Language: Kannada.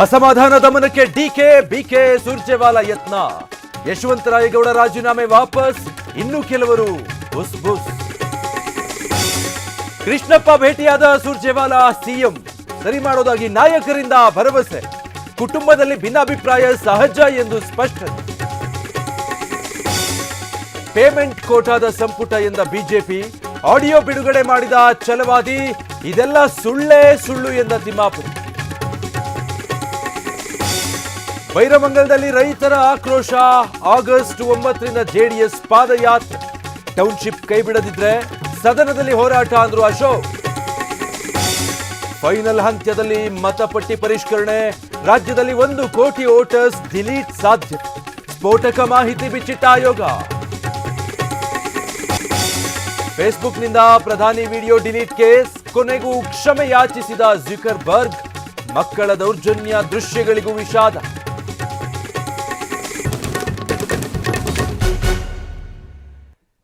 ಅಸಮಾಧಾನ ದಮನಕ್ಕೆ ಡಿಕೆ ಬಿಕೆ ಸುರ್ಜೇವಾಲಾ ಯತ್ನ. ಯಶವಂತರಾಯಗೌಡ ರಾಜೀನಾಮೆ ವಾಪಸ್, ಇನ್ನು ಕೆಲವರು ಬುಸ್ ಬುಸ್. ಕೃಷ್ಣಪ್ಪ ಭೇಟಿಯಾದ ಸುರ್ಜೇವಾಲಾ ಸಿಎಂ ಸರಿ ಮಾಡೋದಾಗಿ ನಾಯಕರಿಂದ ಭರವಸೆ. ಕುಟುಂಬದಲ್ಲಿ ಭಿನ್ನಾಭಿಪ್ರಾಯ ಸಹಜ ಎಂದು ಸ್ಪಷ್ಟನೆ. ಪೇಮೆಂಟ್ ಕೋಟಾದ ಸಂಪುಟ ಎಂದ ಬಿಜೆಪಿ, ಆಡಿಯೋ ಬಿಡುಗಡೆ ಮಾಡಿದ ಛಲವಾದಿ, ಇದೆಲ್ಲ ಸುಳ್ಳೇ ಸುಳ್ಳು ಎಂದ ತಿಮ್ಮಾಪುರ. ಬೈರಮಂಗಲದಲ್ಲಿ ರೈತರ ಆಕ್ರೋಶ. ಆಗಸ್ಟ್ 9ರಿಂದ ಜೆಡಿಎಸ್ ಪಾದಯಾತ್ರೆ. ಟೌನ್ಶಿಪ್ ಕೈಬಿಡದಿದ್ರೆ ಸದನದಲ್ಲಿ ಹೋರಾಟ ಅಂದ್ರು ಅಶೋಕ್. ಫೈನಲ್ ಹಂತದಲ್ಲಿ ಮತಪಟ್ಟಿ ಪರಿಷ್ಕರಣೆ. ರಾಜ್ಯದಲ್ಲಿ 1 ಕೋಟಿ ವೋಟರ್ಸ್ ಡಿಲೀಟ್ ಸಾಧ್ಯ. ಸ್ಫೋಟಕ ಮಾಹಿತಿ ಬಿಚ್ಚಿಟ್ಟ ಆಯೋಗ. ಫೇಸ್ಬುಕ್ನಿಂದ ಪ್ರಧಾನಿ ವಿಡಿಯೋ ಡಿಲೀಟ್ ಕೇಸ್. ಕೊನೆಗೂ ಕ್ಷಮೆ ಯಾಚಿಸಿದ ಜುಕರ್ಬರ್ಗ್. ಮಕ್ಕಳ ದೌರ್ಜನ್ಯ ದೃಶ್ಯಗಳಿಗೂ ವಿಷಾದ.